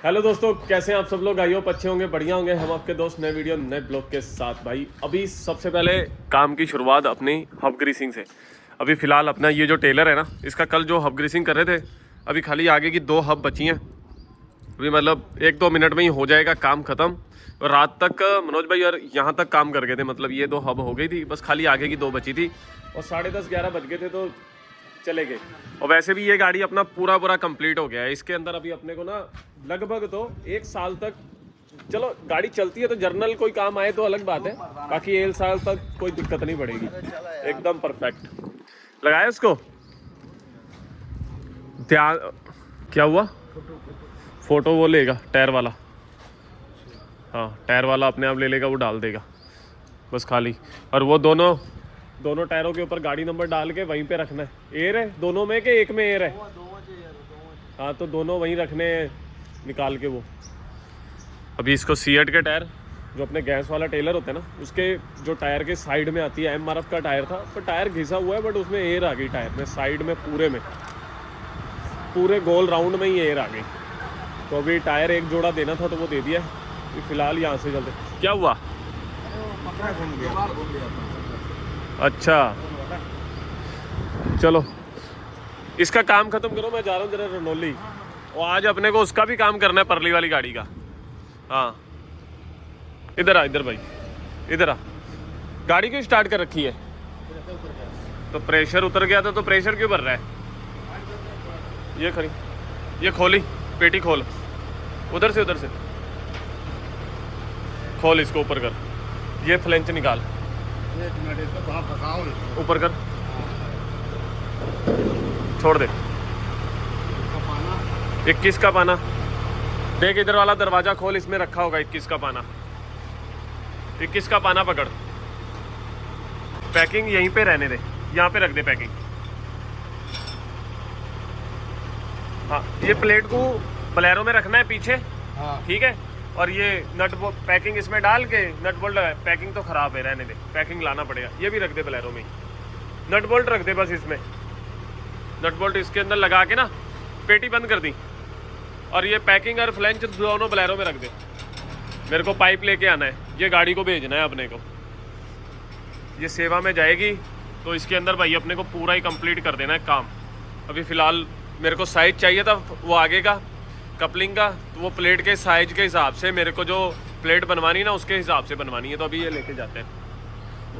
Hello दोस्तों, कैसे हैं आप सब लोग। आई होप अच्छे होंगे, बढ़िया होंगे। हम आपके दोस्त नए वीडियो नए ब्लॉग के साथ। भाई अभी सबसे पहले काम की शुरुआत अपनी हब ग्रीसिंग से। अभी फ़िलहाल अपना ये जो टेलर है ना, इसका कल जो हब ग्रीसिंग कर रहे थे, अभी खाली आगे की 2 हब बची हैं। अभी मतलब 1-2 मिनट में ही हो जाएगा काम ख़त्म। और रात तक मनोज भाई और यहाँ तक काम कर गए थे, मतलब ये 2 हब हो गई थी, बस खाली आगे की 2 बची थी। और 10:30-11 बज गए थे तो चले गए। और वैसे भी ये गाड़ी अपना पूरा कंप्लीट हो गया है। इसके अंदर अभी अपने को ना लगभग तो 1 साल तक, चलो गाड़ी चलती है तो जर्नल कोई काम आए तो अलग बात है, बाकी 1 साल तक कोई दिक्कत नहीं पड़ेगी। एकदम परफेक्ट लगाया इसको। ध्यान क्या हुआ, फोटो वो लेगा टायर वाला। हाँ, टायर वाला अपने आप ले लेगा, वो डाल देगा बस खाली। और वो दोनों टायरों के ऊपर गाड़ी नंबर डाल के वहीं पे रखना है। एयर है दोनों में कि एक में एयर है? हाँ, तो दोनों वहीं रखने हैं निकाल के। वो अभी इसको सीएट के टायर, जो अपने गैस वाला टेलर होता है ना, उसके जो टायर के साइड में आती है, एमआरएफ का टायर था, पर टायर घिसा हुआ है, बट उसमें एयर आ गई टायर में, साइड में पूरे गोल राउंड में ही एयर आ गई। तो अभी टायर एक जोड़ा देना था तो वो दे दिया है। फिलहाल यहाँ से चलते। क्या हुआ? अच्छा चलो, इसका काम खत्म करो, मैं जा रहा हूँ जरा रनौली। और आज अपने को उसका भी काम करना है, परली वाली गाड़ी का। हाँ, इधर आ, इधर भाई इधर आ। गाड़ी क्यों स्टार्ट कर रखी है? तो प्रेशर उतर गया था, तो प्रेशर क्यों भर रहा है? ये खड़ी, ये खोली, पेटी खोल, उधर से खोल, इसको ऊपर कर, ये फ्लेंच निकाल, ऊपर कर, छोड़ दे। 21 का पाना देख, इधर वाला दरवाजा खोल, इसमें रखा होगा 21 का पाना। 21 का पाना पकड़, पैकिंग यहीं पे रहने दे, यहाँ पे रख दे पैकिंग। हाँ, ये प्लेट को बलेरो में रखना है पीछे। हाँ ठीक है। और ये नट पैकिंग इसमें डाल के, नट बोल्ट पैकिंग तो ख़राब है, रहने दे, पैकिंग लाना पड़ेगा। ये भी रख दे बलेरो में, नट बोल्ट रख दे बस इसमें। नट बोल्ट इसके अंदर लगा के ना पेटी बंद कर दी, और ये पैकिंग और फ्लेंच दोनों बलेरो में रख दे। मेरे को पाइप लेके आना है, ये गाड़ी को भेजना है अपने को, ये सेवा में जाएगी, तो इसके अंदर भाई अपने को पूरा ही कंप्लीट कर देना है काम। अभी फ़िलहाल मेरे को साइज चाहिए था वो आगे का कपलिंग का, तो वो प्लेट के साइज के हिसाब से मेरे को जो प्लेट बनवानी ना, उसके हिसाब से बनवानी है। तो अभी ये लेके जाते हैं,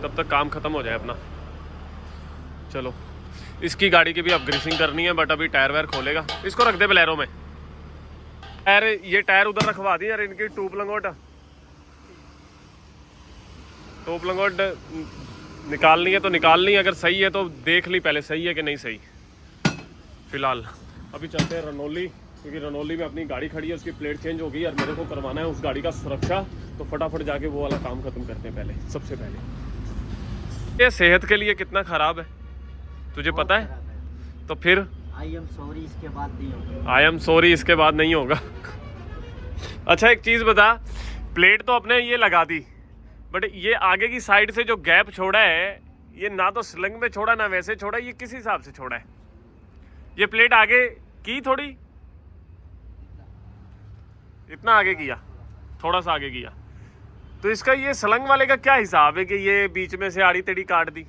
तब तक काम ख़त्म हो जाए अपना। चलो, इसकी गाड़ी की भी अब ग्रीसिंग करनी है, बट अभी टायर वायर खोलेगा। इसको रख दे बलेरो में। टायर, ये टायर उधर रखवा दी यार, इनकी टूप लंगोट निकालनी है तो निकालनी है, अगर सही है तो देख ली पहले सही है कि नहीं सही। फिलहाल अभी चलते हैं रनौली, क्योंकि रनौली में अपनी गाड़ी खड़ी है, उसकी प्लेट चेंज हो गई और मेरे को करवाना है उस गाड़ी का सुरक्षा। तो फटाफट जाके वो वाला काम खत्म करते हैं पहले, सबसे पहले। ये सेहत के लिए कितना ख़राब है तुझे पता है? तो फिर आई एम सॉरी इसके बाद नहीं होगा। आई एम सॉरी इसके बाद नहीं होगा। अच्छा एक चीज़ बता, प्लेट तो अपने ये लगा दी, बट ये आगे की साइड से जो गैप छोड़ा है, ये ना तो स्लंग में छोड़ा ना वैसे छोड़ा, ये किस हिसाब से छोड़ा है? ये प्लेट आगे की थोड़ी, इतना आगे किया, थोड़ा सा आगे किया, तो इसका ये स्लंग वाले का क्या हिसाब है कि ये बीच में से आड़ी टेढ़ी काट दी?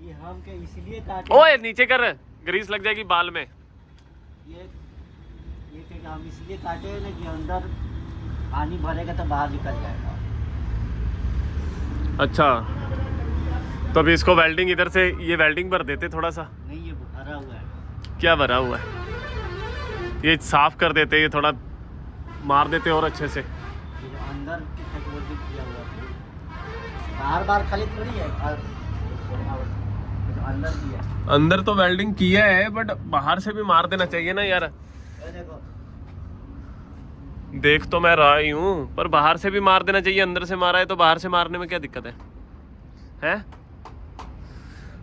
ये हम के इसलिए काटे। ओए नीचे कर, ग्रीस लग जाएगी बाल में। ये कि हम इसलिए काटे ना कि अंदर पानी भरेगा तो बाहर निकल जाएगा। अच्छा, तो अभी इसको वेल्डिंग इधर से, ये वेल्डिंग भर देते थोड़ा सा। नहीं, ये भरा हुआ है। क्या भरा हुआ है? ये साफ कर देते, ये थोड़ा मार देते और अच्छे से। अंदर किया हुआ है, बार खाली थोड़ी है, अंदर भी है। अंदर तो वेल्डिंग किया है, बट बाहर से भी मार देना चाहिए ना यार। देखो, देख तो मैं रहा ही हूँ, पर बाहर से भी मार देना चाहिए। अंदर से मारा है तो बाहर से मारने में क्या दिक्कत है? हैं?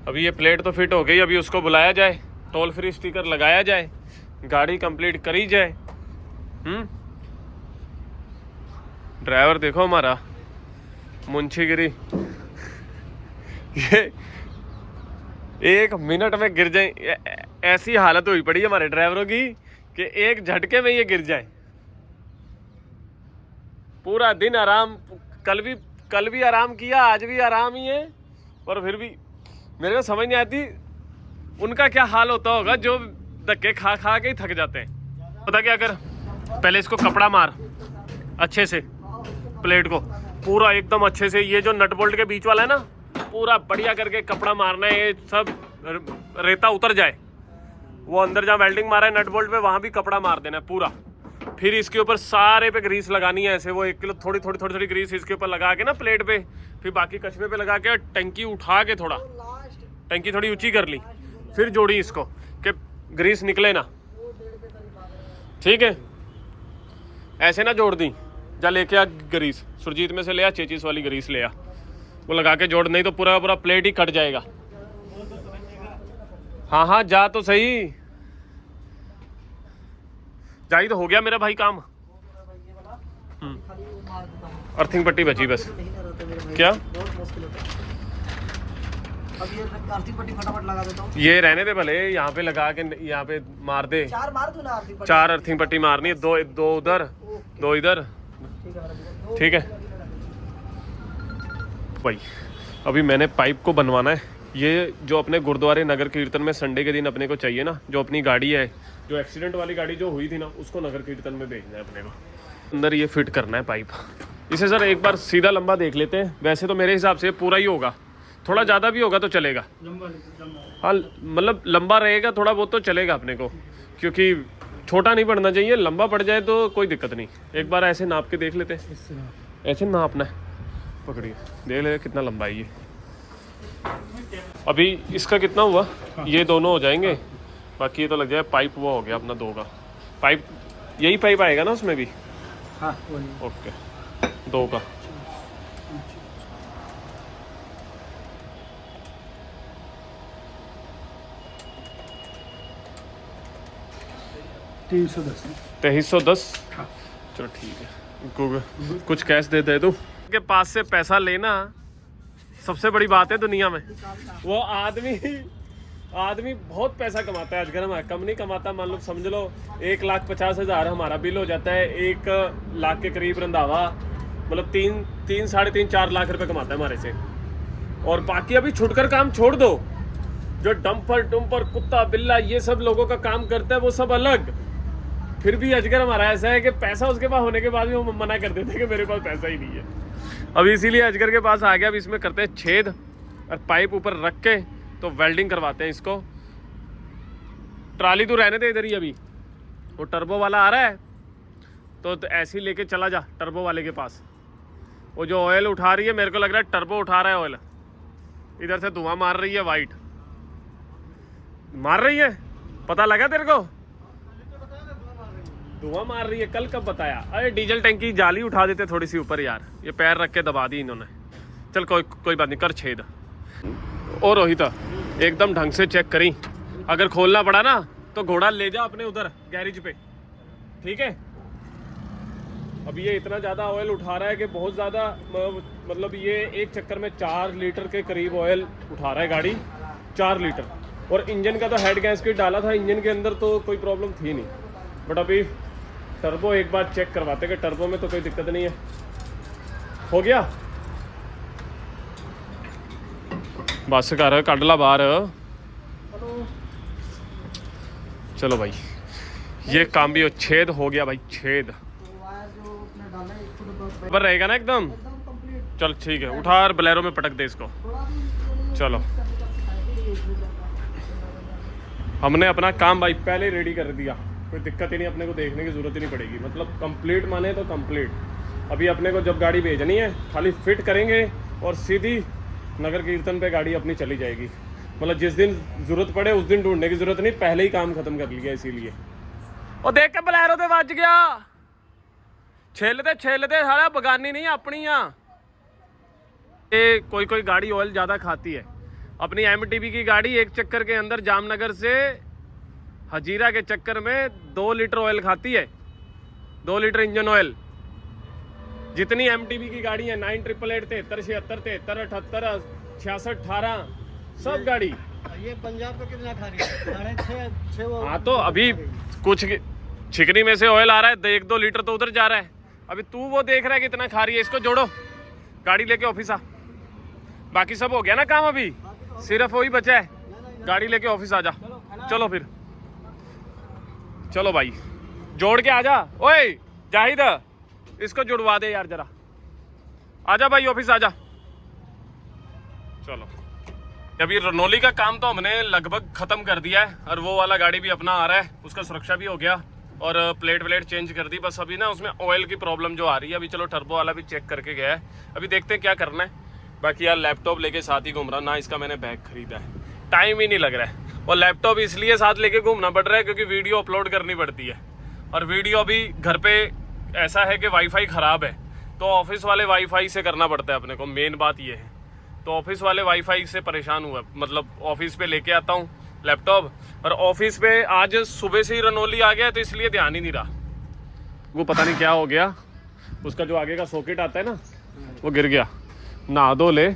अभी ये प्लेट तो फिट हो गई, अभी उसको बुलाया जाए, टोल फ्री स्टिकर लगाया जाए, गाड़ी कंप्लीट करी जाए। ड्राइवर देखो हमारा मुंशीगिरी, ये 1 मिनट में गिर जाए, ऐसी हालत हुई पड़ी है हमारे ड्राइवरों की कि एक झटके में ये गिर जाए। पूरा दिन आराम, कल भी आराम किया, आज भी आराम ही है। और फिर भी मेरे को समझ नहीं आती उनका क्या हाल होता होगा जो धक्के खा खा के ही थक जाते हैं। पता क्या कर, पहले इसको कपड़ा मार अच्छे से, प्लेट को पूरा एकदम अच्छे से, ये जो नट बोल्ट के बीच वाला है ना, पूरा बढ़िया करके कपड़ा मारना है, ये सब रेता उतर जाए। वो अंदर जहाँ वेल्डिंग मारा है नट बोल्ट पे, वहाँ भी कपड़ा मार देना है पूरा। फिर इसके ऊपर सारे पे ग्रीस लगानी है ऐसे, वो 1 किलो थोड़ी ग्रीस इसके ऊपर लगा के ना प्लेट पे, फिर बाकी कछुए पे लगा के टंकी उठा के थोड़ा, टंकी थोड़ी ऊंची कर ली, फिर जोड़ी इसको कि ग्रीस निकले ना, ठीक है। ऐसे ना जोड़ दी, जा लेके आ ग्रीस, सुरजीत में से ले आ, चेचिस वाली ग्रीस ले आ, वो लगा के जोड़, नहीं तो पूरा पूरा प्लेट ही कट जाएगा। हाँ हाँ जा तो सही, जाई तो हो गया मेरा भाई काम। अर्थिंग पट्टी बची बस। क्या अब ये अर्थिंग पट्टी फटाफट लगा देता हूँ। ये रहने दे भले, यहाँ पे लगा के यहाँ पे मार दे। 4 मार दूं ना अर्थिंग पट्टी? 4 अर्थिंग पट्टी मारनी है, 2 उधर 2 इधर, ठीक है भाई। अभी मैंने पाइप को बनवाना है। ये जो अपने गुरुद्वारे नगर कीर्तन में संडे के दिन अपने को चाहिए ना, जो अपनी गाड़ी है, जो एक्सीडेंट वाली गाड़ी जो हुई थी ना, उसको नगर कीर्तन में भेजना है अपने को। अंदर ये फिट करना है पाइप। इसे सर एक बार सीधा लंबा देख लेते हैं। वैसे तो मेरे हिसाब से पूरा ही होगा, थोड़ा ज़्यादा भी होगा तो चलेगा। हाँ मतलब लंबा रहेगा थोड़ा बहुत तो चलेगा अपने को, क्योंकि छोटा नहीं पड़ना चाहिए। लंबा पड़ जाए तो कोई दिक्कत नहीं। एक बार ऐसे नाप के देख लेते हैं, ऐसे नापना है, पकड़िए देख ले कितना लंबा है ये। अभी इसका कितना हुआ? ये दोनों हो जाएंगे, बाकी ये तो लग जाए पाइप। वो हो गया अपना 2 का पाइप, यही पाइप आएगा ना उसमें भी? हाँ ओके 2 का। $2310। चलो ठीक है, कुछ कैश दे दे तू। के पास से पैसा लेना सबसे बड़ी बात है दुनिया में। वो आदमी बहुत पैसा कमाता है आजकल, हमारा कम नहीं कमाता। मान लो समझ लो 1,50,000 हमारा बिल हो जाता है, 1 लाख के करीब रंधावा, मतलब 3 साढ़े 3 4 लाख रुपए कमाता है हमारे से। और बाकी अभी छुटकर काम छोड़ दो, जो डंपर कुत्ता बिल्ला ये सब लोगों का काम करता है वो सब अलग। फिर भी अजगर हमारा ऐसा है कि पैसा उसके पास होने के बाद भी वो मना कर देते हैं कि मेरे पास पैसा ही नहीं है। अभी इसीलिए अजगर के पास आ गया। अब इसमें करते हैं छेद और पाइप ऊपर रख के तो वेल्डिंग करवाते हैं इसको। ट्राली तो रहने दे इधर ही, अभी वो टर्बो वाला आ रहा है तो ऐसे ही लेके चला जा टर्बो वाले के पास। वो जो ऑयल उठा रही है, मेरे को लग रहा है टर्बो उठा रहा है ऑयल, इधर से धुआं मार रही है, वाइट मार रही है। पता लगा तेरे को? धुआं मार रही है, कल कब बताया? अरे डीजल टैंकी जाली उठा देते थोड़ी सी ऊपर यार, ये पैर रख के दबा दी इन्होंने। चल कोई बात नहीं, कर छेद। और रोहित एकदम ढंग से चेक करी, अगर खोलना पड़ा ना तो घोड़ा ले जा अपने उधर गैरेज पे, ठीक है। अब ये इतना ज़्यादा ऑयल उठा रहा है कि बहुत ज़्यादा, मतलब ये एक चक्कर में 4 लीटर के करीब ऑयल उठा रहा है गाड़ी, 4 लीटर। और इंजन का तो हेड गैस किट डाला था, इंजन के अंदर तो कोई प्रॉब्लम थी नहीं। बट अभी टर्बो एक बार चेक करवाते कि टर्बो में तो कोई दिक्कत नहीं है। हो गया बस कर काडला बाहर। चलो भाई ये काम भी छेद हो गया भाई, छेद बराबर रहेगा ना एकदम। चल ठीक है, उठा और बोलेरो में पटक दे इसको। चलो हमने अपना काम भाई पहले रेडी कर दिया, कोई दिक्कत ही नहीं, अपने को देखने की ज़रूरत ही नहीं पड़ेगी। मतलब कंप्लीट माने तो कंप्लीट। अभी अपने को जब गाड़ी भेजनी है खाली फिट करेंगे और सीधी नगर कीर्तन पे गाड़ी अपनी चली जाएगी। मतलब जिस दिन ज़रूरत पड़े उस दिन ढूंढने की ज़रूरत नहीं, पहले ही काम ख़त्म कर लिया इसीलिए। और देख के बोलेरो ते बच गया, छेलते सारा बगानी नहीं अपनी। ये कोई गाड़ी ऑयल ज़्यादा खाती है। अपनी MTB की गाड़ी एक चक्कर के अंदर जामनगर से हजीरा के चक्कर में 2 लीटर ऑयल खाती है, 2 लीटर इंजन ऑयल। जितनी MTB की गाड़ी है 9888, 73, 73, 78, 66, 18 सब गाड़ी। ये पंजाब का कितना खा रही है? हाँ तो अभी कुछ छिकनी में से ऑयल आ रहा है, 1-2 लीटर तो उधर जा रहा है। अभी तू वो देख रहा है कितना खा रही है, इसको जोड़ो, गाड़ी लेके ऑफिस आ। बाकी सब हो गया ना काम, अभी सिर्फ वही बचा है, गाड़ी लेके ऑफिस आ जा। चलो फिर, चलो भाई जोड़ के आ जा। ओए जाहिद, इसको जुड़वा दे यार जरा, आजा भाई ऑफिस आजा। चलो अभी रनौली का काम तो हमने लगभग खत्म कर दिया है, और वो वाला गाड़ी भी अपना आ रहा है, उसका सुरक्षा भी हो गया और प्लेट व्लेट चेंज कर दी। बस अभी ना उसमें ऑयल की प्रॉब्लम जो आ रही है, अभी चलो टर्बो वाला भी चेक करके गया है, अभी देखते हैं क्या करना है। बाकी यार लैपटॉप लेके साथ ही घूम रहा ना, इसका मैंने बैग खरीदा है, टाइम ही नहीं लग रहा है। और लैपटॉप इसलिए साथ लेके घूमना पड़ रहा है क्योंकि वीडियो अपलोड करनी पड़ती है, और वीडियो अभी घर पे ऐसा है कि वाईफाई ख़राब है, तो ऑफिस वाले वाईफाई से करना पड़ता है अपने को, मेन बात ये है। तो ऑफिस वाले वाईफाई से परेशान हुआ, मतलब ऑफिस पे लेके आता हूँ लैपटॉप, और ऑफिस पे आज सुबह से ही रनौली आ गया तो इसलिए ध्यान ही नहीं रहा। वो पता नहीं क्या हो गया, उसका जो आगे का सॉकेट आता है ना वो गिर गया। नहा धो ले,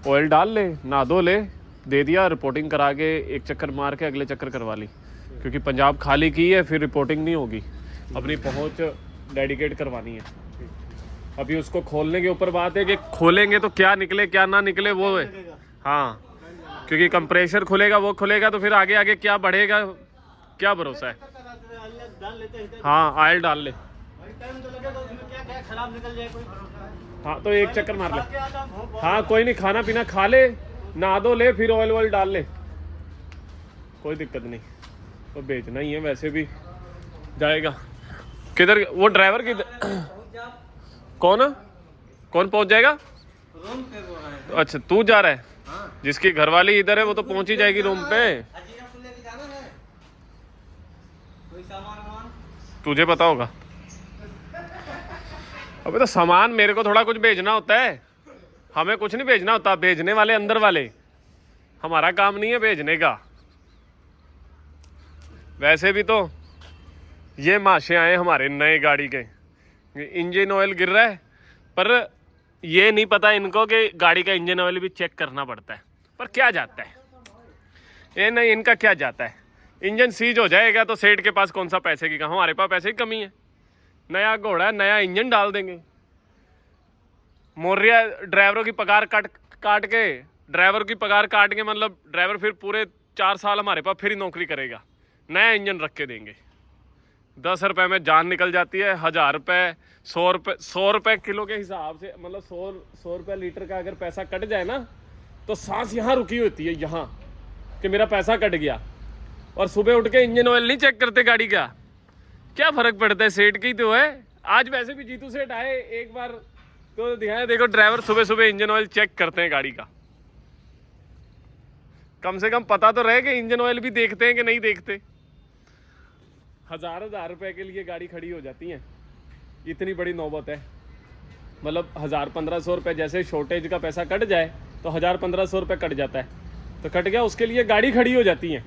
ऑयल डाल ले, नहा धो ले, दे दिया, रिपोर्टिंग करा के एक चक्कर मार के अगले चक्कर करवा ली, क्योंकि पंजाब खाली की है, फिर रिपोर्टिंग नहीं होगी, अपनी पहुँच डेडिकेट करवानी है। अभी उसको खोलने के ऊपर बात है कि खोलेंगे तो क्या निकले क्या ना निकले वो है। हाँ, क्योंकि कंप्रेशर खुलेगा, वो खुलेगा तो फिर आगे आगे क्या बढ़ेगा, क्या भरोसा है। हाँ ऑयल डाल ले, हाँ तो एक चक्कर मार ले। हाँ कोई नहीं, खाना पीना खा ले, नहा धो ले, फिर ऑयल वॉयल डाल ले, कोई दिक्कत नहीं। तो बेचना ही है, वैसे भी जाएगा। किधर वो ड्राइवर किधर, कौन पहुंच जाएगा? रूम पे वो है। अच्छा तू जा रहा है? हाँ। जिसकी घरवाली इधर है वो तो पहुंच ही जाएगी रूम पे। कोई सामान तुझे पता होगा। अबे तो सामान मेरे को थोड़ा कुछ भेजना होता है, हमें कुछ नहीं भेजना होता, भेजने वाले अंदर वाले, हमारा काम नहीं है भेजने का। वैसे भी तो ये माशे आए हमारे नए गाड़ी के, इंजन ऑयल गिर रहा है, पर ये नहीं पता इनको कि गाड़ी का इंजन ऑयल भी चेक करना पड़ता है। पर क्या जाता है ये, नहीं इनका क्या जाता है, इंजन सीज हो जाएगा तो सेठ के पास कौन सा पैसे की कमी, हमारे पास पैसे की कमी है। नया घोड़ा है, नया इंजन डाल देंगे। मोरिया ड्राइवरों की पगार काट के, ड्राइवर की पगार काट के, मतलब ड्राइवर फिर पूरे 4 साल हमारे पास फिर नौकरी करेगा, नया इंजन रख के देंगे। 10 रुपये में जान निकल जाती है, 1000 रुपये, 100 रुपये किलो के हिसाब से, मतलब 100 रुपये लीटर का अगर पैसा कट जाए ना तो सांस यहाँ रुकी होती है, यहाँ कि मेरा पैसा कट गया। और सुबह उठ के इंजन ऑयल नहीं चेक करते गाड़ी का, क्या फर्क पड़ता है, सेठ की तो है। आज वैसे भी जीतू सेठ आए एक बार तो दिखाया, देखो ड्राइवर सुबह सुबह इंजन ऑयल चेक करते हैं गाड़ी का। कम से कम पता तो रहे कि इंजन ऑयल भी देखते हैं कि नहीं देखते। 1000 रुपए के लिए गाड़ी खड़ी हो जाती है, इतनी बड़ी नौबत है। मतलब 1000-1500 रुपये, जैसे शॉर्टेज का पैसा कट जाए तो 1000-1500 रुपये कट जाता है, तो कट गया, उसके लिए गाड़ी खड़ी हो जाती है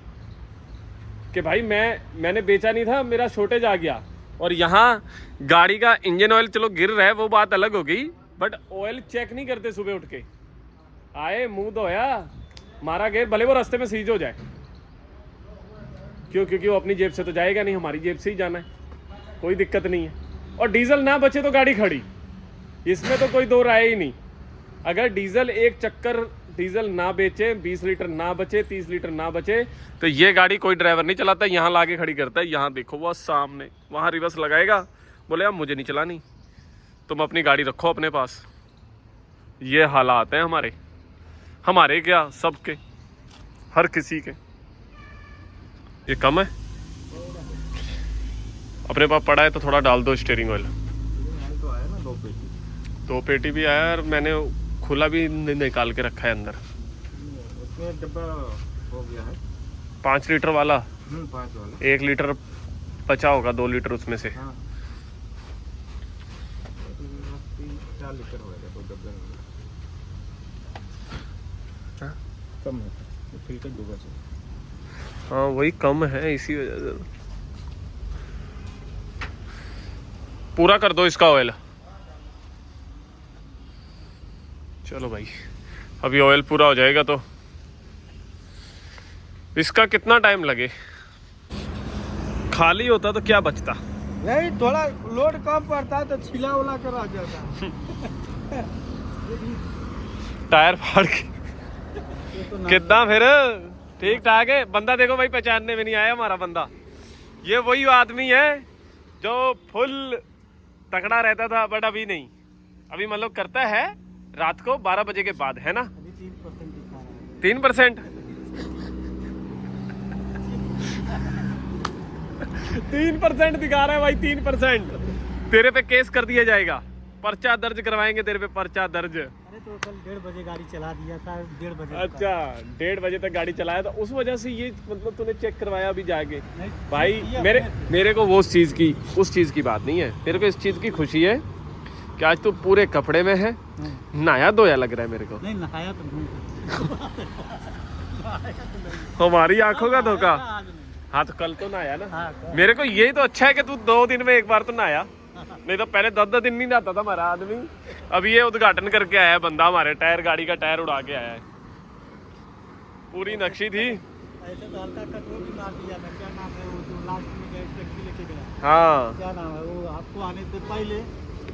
कि भाई मैंने बेचा नहीं था, मेरा शॉर्टेज आ गया। और यहाँ गाड़ी का इंजन ऑयल चलो गिर रहा है वो बात अलग हो गई, बट ऑयल चेक नहीं करते। सुबह उठ के आए, मुंह धोया, मारा गेयर, भले वो रास्ते में सीज हो जाए, क्योंकि वो अपनी जेब से तो जाएगा नहीं, हमारी जेब से ही जाना है, कोई दिक्कत नहीं है। और डीजल ना बचे तो गाड़ी खड़ी, इसमें तो कोई दो राय ही नहीं। अगर डीजल एक चक्कर डीजल ना बेचे, 20 लीटर ना बचे, 30 लीटर ना बचे, तो ये गाड़ी कोई ड्राइवर नहीं चलाता, यहाँ लाके खड़ी करता है। यहाँ देखो वो सामने, वहाँ रिवर्स लगाएगा, बोले यार मुझे नहीं चलानी, तुम अपनी गाड़ी रखो अपने पास। ये हालात हैं हमारे क्या, सबके, हर किसी के। ये कम है, अपने पास पड़ा है तो थोड़ा डाल दो स्टीयरिंग ऑयल। तो आया ना 2 पेटी भी आया, और मैंने खुला भी निकाल के रखा है अंदर। उसमें डब्बा हो गया है 5 लीटर वाला, 5 वाला, 1 लीटर बचा होगा, 2 लीटर उसमें से। हाँ। 4 लीटर होगा 2 डब्बे में, कम है फिल्टर डूबा से। हाँ वही कम है, इसी वजह से। पूरा कर दो इसका ऑयल। चलो भाई, अभी ऑयल पूरा हो जाएगा तो इसका कितना टाइम लगे। खाली होता तो क्या बचता, नहीं थोड़ा लोड कम पड़ता है तो छिला उला कर आ जाता है। टायर फाड़ के कितना फिर ठीक ठाक है। बंदा देखो भाई पहचानने में नहीं आया हमारा बंदा। ये वही आदमी है जो फुल तगड़ा रहता था बट अभी नहीं, अभी मतलब करता है रात को 12 बजे के बाद, है ना? अभी 3% दिखा रहा है। 3% 3% दिखा रहा है भाई, 3%। तेरे पे केस कर दिया जाएगा, पर्चा दर्ज करवाएंगे तेरे पे, पर्चा दर्ज। अरे तो कल 1:30 बजे गाड़ी चला दिया था, 1:30 बजे। अच्छा 1:30 बजे तक गाड़ी चलाया था, उस वजह से ये मतलब तूने चेक करवाया अभी जाके? भाई मेरे को वो उस चीज़ की बात नहीं है, मेरे को इस चीज़ की खुशी है कि आज तू पूरे कपड़े में है, नहाया धोया लग रहा है मेरे को। नहीं नहाया तो नहीं। हमारी आंखों का धोखा। आज नहीं। हाँ तो कल तो नहाया ना। हाँ, कल। मेरे को यही तो अच्छा है कि तू 2 दिन में एक बार तो नहाया, नहीं तो पहले 10 दिन नहीं नहाता था हमारा आदमी। अभी ये उद्घाटन करके आया है बंदा, हमारे गाड़ी का टायर उड़ा के आया है। पूरी नक्शी थी। ऐसे तो हल्का कटोर भी मार दिया था, क्या नाम है वो जो लास्ट में गैस टैक्सी लेके गया, हाँ क्या नाम है वो, आपको आने से पहले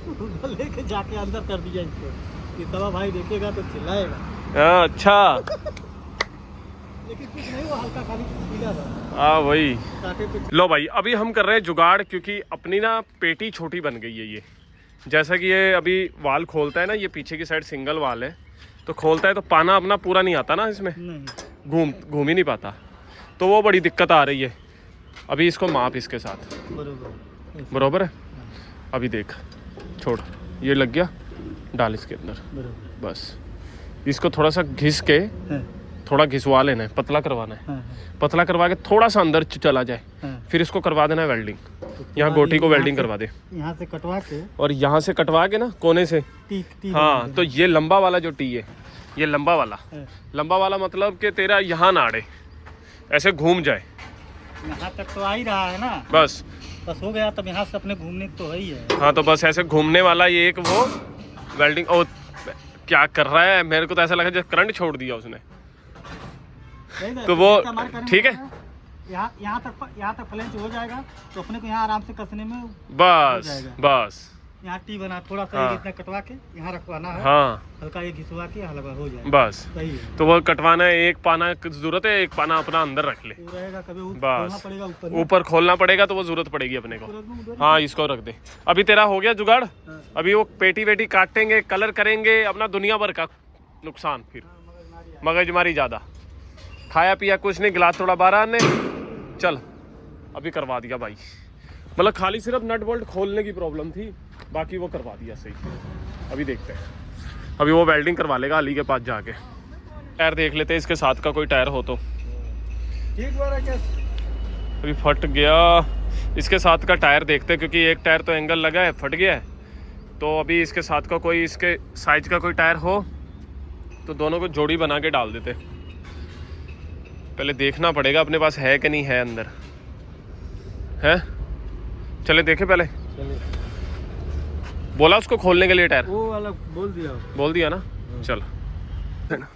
उधर लेके जाके अंदर कर दिया इसको कि तवा भाई देखेगा तो चिल्लाएगा। हाँ, अच्छा लेकिन कुछ नहीं, वो हल्का खाली पीला था। हाँ वही। कांटे पे लो भाई अभी हम कर रहे हैं जुगाड़, क्योंकि अपनी ना पेटी छोटी बन गई है ये। जैसा कि ये अभी वाल खोलता है ना, ये पीछे की साइड सिंगल वाल है, तो खोलता है तो पाना अपना पूरा नहीं आता ना इसमें, नहीं घूम ही नहीं पाता, तो वो बड़ी दिक्कत आ रही है। अभी इसको माप इसके साथ बरोबर है। अभी देख, छोड़, ये लग गया, डाल इसके अंदर, बस इसको थोड़ा सा घिस के, थोड़ा घिसवा लेना है, पतला करवाना है। पतला करवा के थोड़ा सा अंदर चला जाए, फिर इसको करवा देना है वेल्डिंग। यहाँ गोटी को वेल्डिंग करवा दे, यहाँ से कटवा के और यहाँ से कटवा के ना कोने से। टी हाँ तो ये लंबा वाला जो टी है, ये लंबा वाला मतलब कि तेरा यहाँ ना अड़े, ऐसे घूम जाए। यहाँ तक तो आ ही रहा है ना, बस हो गया, तब यहाँ से अपने घूमने तो है ही है। हाँ तो बस ऐसे घूमने वाला ये एक वो वेल्डिंग। ओ क्या कर रहा है, मेरे को तो ऐसा लगा जैसे करंट छोड़ दिया उसने। तो वो ठीक है, यहाँ तक फ्लेंच हो जाएगा तो अपने को यहाँ आराम से कसने में बस यहाँ टी बना, थोड़ा सा हाँ। इतना कटवा के यहाँ रखवाना है, हाँ हल्का ये घिसवा के हल्का हो जाएगा, बस सही है। तो वो कटवाना है, एक पाना की जरूरत है, एक पाना अपना अंदर रख ले, वो रहेगा, कभी बस पड़ेगा ऊपर खोलना पड़ेगा, तो वो जरूरत पड़ेगी अपने को। हाँ इसको रख दे। अभी तेरा हो गया जुगाड़, अभी वो पेटी वेटी काटेंगे, कलर करेंगे, अपना दुनिया भर का नुकसान, फिर मगजमारी ज्यादा, खाया पिया कुछ नहीं, गिलास थोड़ा बारह ने चल। अभी करवा दिया भाई, मतलब खाली सिर्फ नट बोल्ट खोलने की प्रॉब्लम थी, बाकी वो करवा दिया सही। अभी देखते हैं, अभी वो वेल्डिंग करवा लेगा अली के पास जाके। टायर देख लेते हैं इसके साथ का कोई टायर हो तो। ठीक बारा क्या अभी फट गया, इसके साथ का टायर देखते हैं, क्योंकि एक टायर तो एंगल लगा है, फट गया है। तो अभी इसके साथ का कोई, इसके साइज का कोई टायर हो तो दोनों को जोड़ी बना के डाल देते। पहले देखना पड़ेगा अपने पास है कि नहीं है अंदर, है? चले देखे पहले। बोला उसको खोलने के लिए टायर, वो वाला बोल दिया ना। चल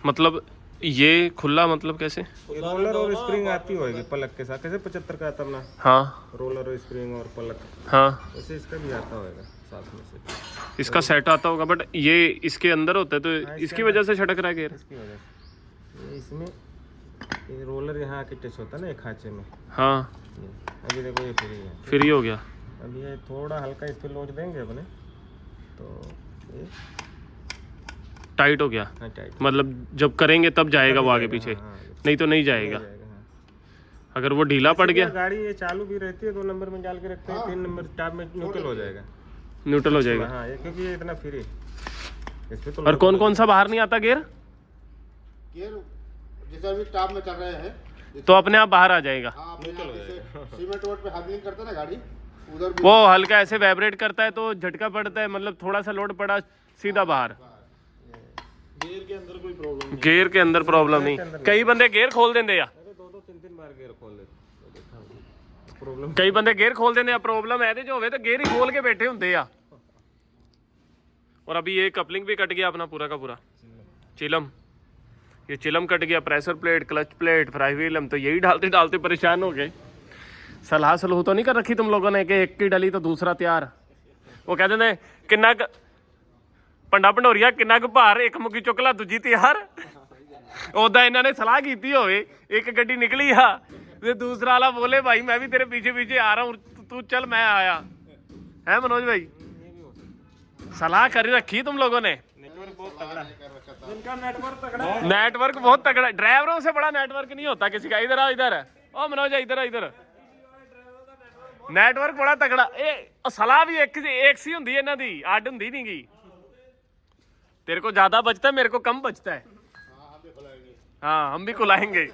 मतलब ये खुला, मतलब कैसे? रोलर और स्प्रिंग आती होगी पलक के साथ, कैसे 75 का आता ना। हाँ रोलर और स्प्रिंग और पलक, हाँ वैसे इसका भी आता होगा साथ में से। इसका सेट आता होगा, बट ये इसके अंदर होता है तो इसकी वजह से छटक रहा है गेयर। इसकी वजह से इसमें ये रोलर यहाँ आके टच होता है ना एक खांचे में। हाँ अभी देखो ये फ्री है, फ्री हो गया। अब ये थोड़ा हल्का इस पर लोच देंगे अपने तो ये टाइट हो गया, हाँ टाइट, मतलब जब करेंगे तब जाएगा वो आगे पीछे, नहीं तो नहीं जाएगा। अगर वो ढीला पड़ गया, गाड़ी ये चालू भी रहती है, 2 नंबर में डाल के रखते हैं, 3 नंबर टॉप में न्यूट्रल हो जाएगा, न्यूट्रल हो जाएगा। हाँ ये क्योंकि ये इतना फ्री इस पे तो। और कौन कौन सा बाहर नहीं आता गेयर? जैसे अभी टॉप में चल रहे हैं तो अपने आप बाहर आ जाएगा। सीमेंट रोड पे हैंडलिंग करते हैं ना गाड़ी, उधर भी वो हल्का ऐसे वाइब्रेट करता है तो झटका पड़ता है, मतलब थोड़ा सा लोड पड़ा सीधा बाहर। गियर के अंदर कोई प्रॉब्लम गेयर के अंदर प्रॉब्लम नहीं, कई बंदे गेयर खोल देंगे या 2-3 बार गेयर खोल लेते, प्रॉब्लम कई बंदे गेयर खोल देंगे, प्रॉब्लम है जो होवे तो गेयर ही खोल के बैठे होंगे या। और अभी ये कपलिंग भी कट गया अपना पूरा का पूरा, चिलम, ये चिलम कट गया, pressure plate, clutch plate, fry wheel, हम तो यही डालते डालते परेशान हो गए। सलाह सलूह तो नहीं कर रखी तुम लोगों ने कि एक की डली तो दूसरा तैयार? वो कहते ने किन्ना पंडा भंडोरिया किन्ना क भार, एक मुक्की चुक ला दूजी तैयार। उदा इन्होंने सलाह की होवे, एक गड्डी निकली आ ते दूसरा वाला बोले भाई मैं भी तेरे पीछे पीछे आ रहा हूँ, तू चल मैं आया। है मनोज भाई, सलाह कर रखी तुम लोगों ने। इनका नेटवर्क तगड़ा है। नेटवर्क बहुत तगड़ा, ड्राइवरों से बड़ा नेटवर्क नहीं होता किसी का। इधर आओ, इधर ओ मनोज इधर इधर, नेटवर्क बड़ा तगड़ा। ये सलाह भी एक सी हुंदी है इन्हां दी, अड्ड हुंदी नहीं गी। तेरे को ज्यादा बचता है, मेरे को कम बचता है। हाँ हम भी खुलाएंगे।